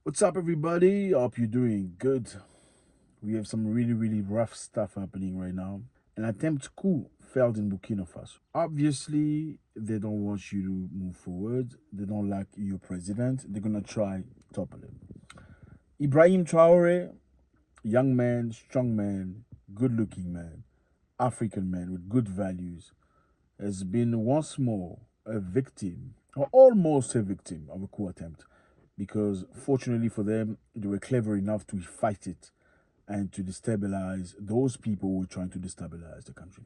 What's up, everybody? Hope you're doing good. We have some really rough stuff happening right now. An attempt coup failed in Burkina Faso. Obviously, they don't want you to move forward. They don't like your president. They're gonna try topple him. Ibrahim Traore, young man, strong man, good-looking man, African man with good values, has been once more a victim, or almost a victim, of a coup attempt because fortunately for them, they were clever enough to fight it and to destabilize those people who were trying to destabilize the country.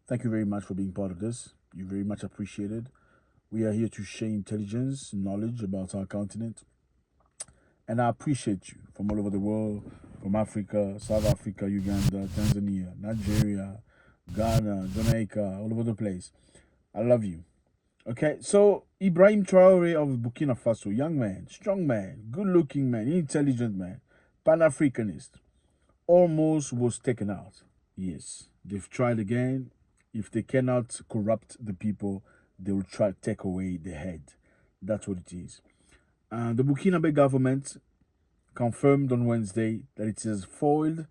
Thank you very much for being part of this. You're very much appreciated. We are here to share intelligence, knowledge about our continent. And I appreciate you from all over the world, from Africa, South Africa, Uganda, Tanzania, Nigeria, Ghana, Jamaica, all over the place. I love you. Okay, so Ibrahim Traore of Burkina Faso, young man, strong man, good looking man, intelligent man, Pan Africanist, almost was taken out. Yes, they've tried again. If they cannot corrupt the people, they will try to take away the head. That's what it is. The Burkinabe government confirmed on Wednesday that it has foiled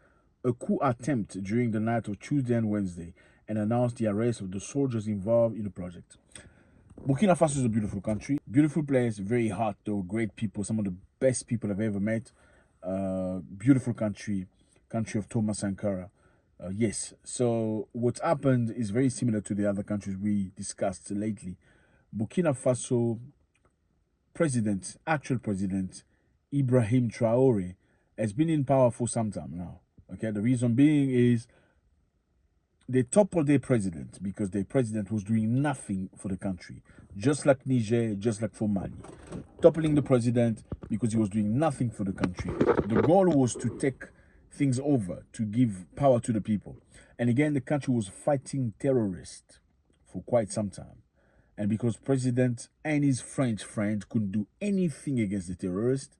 a coup attempt during the night of Tuesday and Wednesday and announced the arrest of the soldiers involved in the project. Burkina Faso is a beautiful country, beautiful place, very hot though, great people, some of the best people I've ever met. Beautiful country, country of Thomas Sankara. Yes, so what happened is very similar to the other countries we discussed lately. Burkina Faso president, actual president, Ibrahim Traore, has been in power for some time now. Okay, the reason being is they toppled their president because their president was doing nothing for the country, just like Niger, just like for Mali. Toppling the president because he was doing nothing for the country. The goal was to take things over, to give power to the people. And again, the country was fighting terrorists for quite some time. And because president and his French friend couldn't do anything against the terrorists,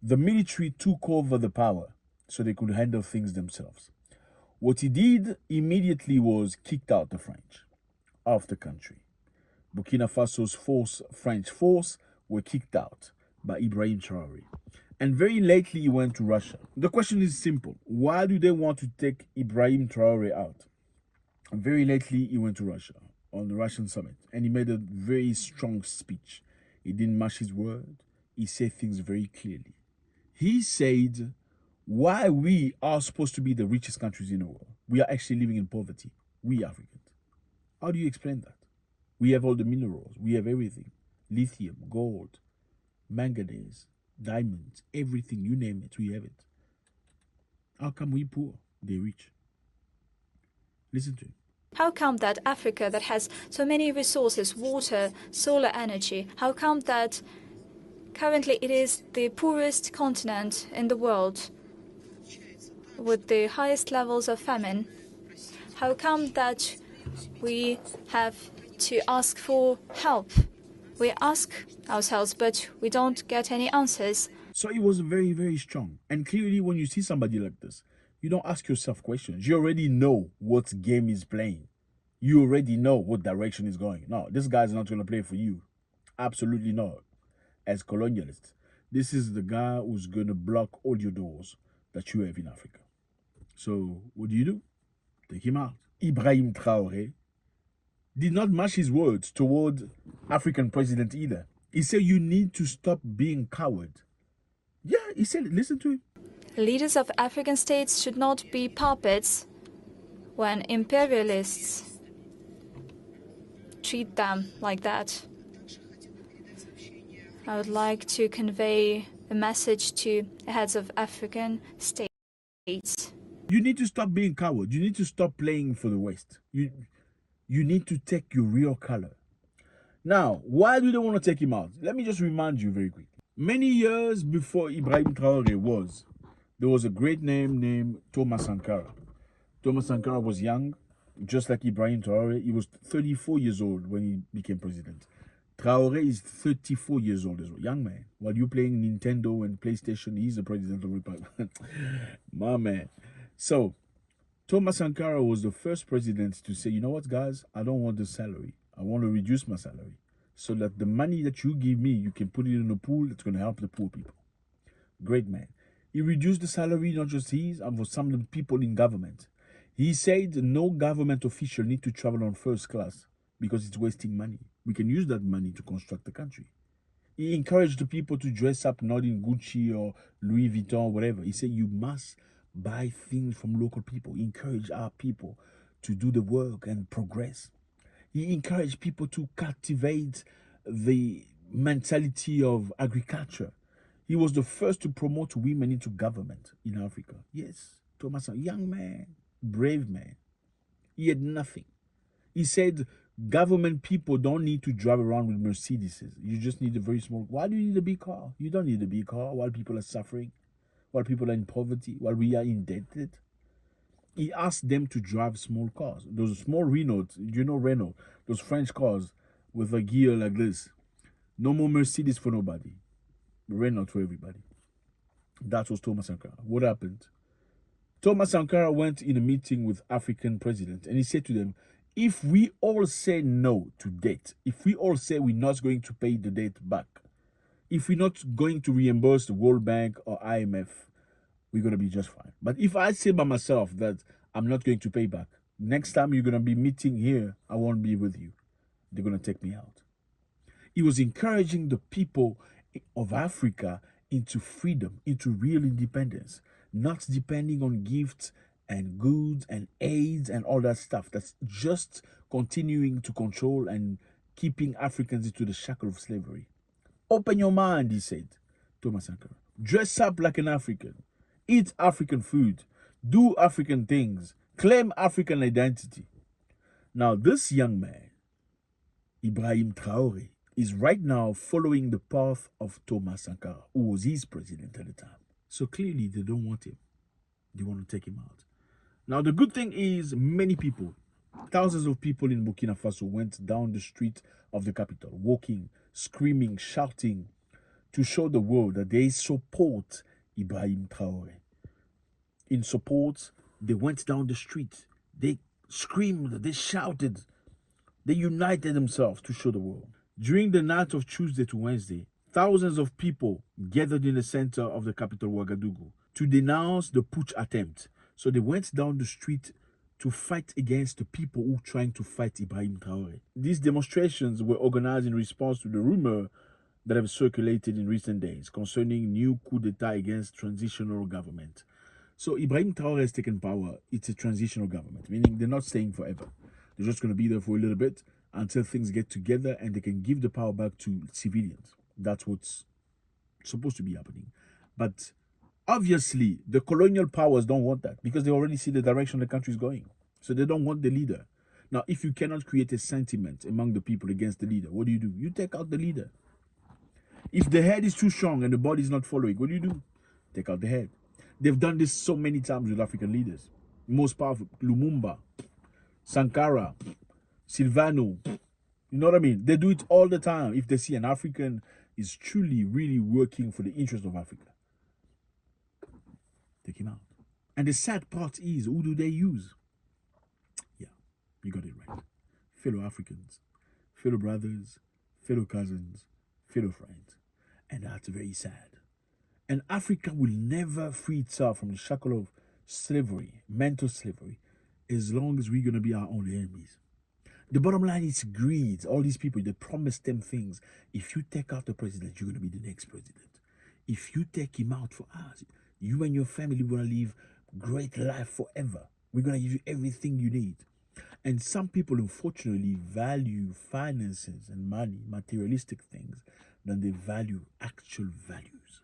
the military took over the power so they could handle things themselves. What he did immediately was kicked out the French of the country. Burkina Faso's French force were kicked out by Ibrahim Traore. And very lately he went to Russia. The question is simple. Why do they want to take Ibrahim Traore out? And very lately he went to Russia on the Russian summit and he made a very strong speech. He didn't mash his word. He said things very clearly. He said why we are supposed to be the richest countries in the world. We are actually living in poverty. We Africans. How do you explain that? We have all the minerals. We have everything. Lithium, gold, manganese, diamonds, everything. You name it, we have it. How come we poor? They rich. Listen to him. How come that Africa that has so many resources, water, solar energy, how come that currently it is the poorest continent in the world with the highest levels of famine? How come that we have to ask for help? We ask ourselves, but we don't get any answers. So he was very strong. And clearly when you see somebody like this, you don't ask yourself questions. You already know what game he's playing. You already know what direction he's going. No, this guy's not going to play for you. Absolutely not. As colonialists, this is the guy who's going to block all your doors that you have in Africa. So what do? Take him out. Ibrahim Traore did not match his words toward African president either. He said you need to stop being coward. Yeah, he said it. Listen to him. Leaders of African states should not be puppets when imperialists treat them like that. I would like to convey a message to the heads of African states. You need to stop being coward. You need to stop playing for the West. You need to take your real color. Now, why do they want to take him out? Let me just remind you very quickly. Many years before Ibrahim Traore there was a great name named Thomas Sankara. Thomas Sankara was young, just like Ibrahim Traore. He was 34 years old when he became president. Traore is 34 years old as well, young man. While you're playing Nintendo and PlayStation, he's the president of the Republic. My man. So, Thomas Sankara was the first president to say, you know what, guys, I don't want the salary. I want to reduce my salary so that the money that you give me, you can put it in a pool that's going to help the poor people. Great man. He reduced the salary, not just his, and for some of the people in government. He said no government official need to travel on first class because it's wasting money. We can use that money to construct the country. He encouraged the people to dress up not in Gucci or Louis Vuitton or whatever. He said you must buy things from local people. He encouraged our people to do the work and progress. He encouraged people to cultivate the mentality of agriculture. He was the first to promote women into government in Africa. Yes, Thomas, a young man, brave man. He had nothing. He said government people don't need to drive around with Mercedeses. You just need a very small. Why do you need a big car? You don't need a big car while people are suffering, while people are in poverty, while we are indebted. He asked them to drive small cars. Those small Renault, you know Renault, those French cars with a gear like this. No more Mercedes for nobody. Renault for everybody. That was Thomas Sankara. What happened? Thomas Sankara went in a meeting with African presidents and he said to them, if we all say no to debt, if we all say we're not going to pay the debt back, if we're not going to reimburse the World Bank or IMF, we're going to be just fine. But if I say by myself that I'm not going to pay back, next time you're going to be meeting here, I won't be with you. They're going to take me out. He was encouraging the people of Africa into freedom, into real independence, not depending on gifts and goods and aids and all that stuff that's just continuing to control and keeping Africans into the shackle of slavery. Open your mind, he said, Thomas Sankara. Dress up like an African. Eat African food. Do African things. Claim African identity. Now, this young man, Ibrahim Traoré, is right now following the path of Thomas Sankara, who was his president at the time. So clearly, they don't want him. They want to take him out. Now, the good thing is many people, thousands of people in Burkina Faso went down the street of the capital, walking, screaming, shouting, to show the world that they support Ibrahim Traoré. In support, they went down the street. They screamed, they shouted, they united themselves to show the world. During the night of Tuesday to Wednesday, thousands of people gathered in the center of the capital, Ouagadougou, to denounce the putsch attempt. So they went down the street to fight against the people who were trying to fight Ibrahim Traoré. These demonstrations were organized in response to the rumor that have circulated in recent days concerning new coup d'etat against transitional government. So Ibrahim Traoré has taken power. It's a transitional government, meaning they're not staying forever. They're just going to be there for a little bit until things get together and they can give the power back to civilians. That's what's supposed to be happening. But obviously, the colonial powers don't want that because they already see the direction the country is going. So they don't want the leader. Now, if you cannot create a sentiment among the people against the leader, what do? You take out the leader. If the head is too strong and the body is not following, what do? Take out the head. They've done this so many times with African leaders. Most powerful, Lumumba, Sankara, Silvano. You know what I mean? They do it all the time if they see an African is truly, really working for the interest of Africa. Take him out. And the sad part is, who do they use? Yeah, you got it right. Fellow Africans, fellow brothers, fellow cousins, fellow friends. And that's very sad. And Africa will never free itself from the shackle of slavery, mental slavery, as long as we're going to be our own enemies. The bottom line is greed. All these people, they promise them things. If you take out the president, you're going to be the next president. If you take him out for us, you and your family will live great life forever. We're going to give you everything you need. And some people, unfortunately, value finances and money, materialistic things, than they value actual values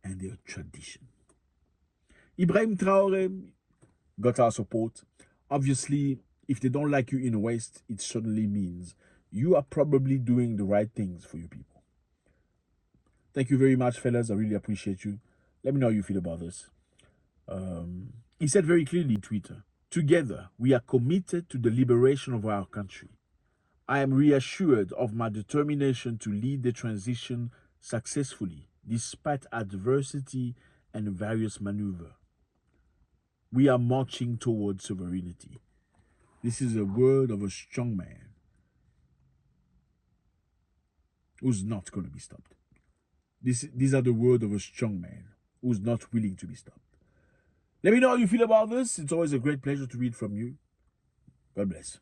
and their tradition. Ibrahim Traoré got our support. Obviously, if they don't like you in the West, it certainly means you are probably doing the right things for your people. Thank you very much, fellas. I really appreciate you. Let me know how you feel about this. He said very clearly on Twitter, together, we are committed to the liberation of our country. I am reassured of my determination to lead the transition successfully, despite adversity and various maneuvers. We are marching towards sovereignty. This is a word of a strong man who's not going to be stopped. These are the words of a strong man who's not willing to be stopped. Let me know how you feel about this. It's always a great pleasure to read from you. God bless.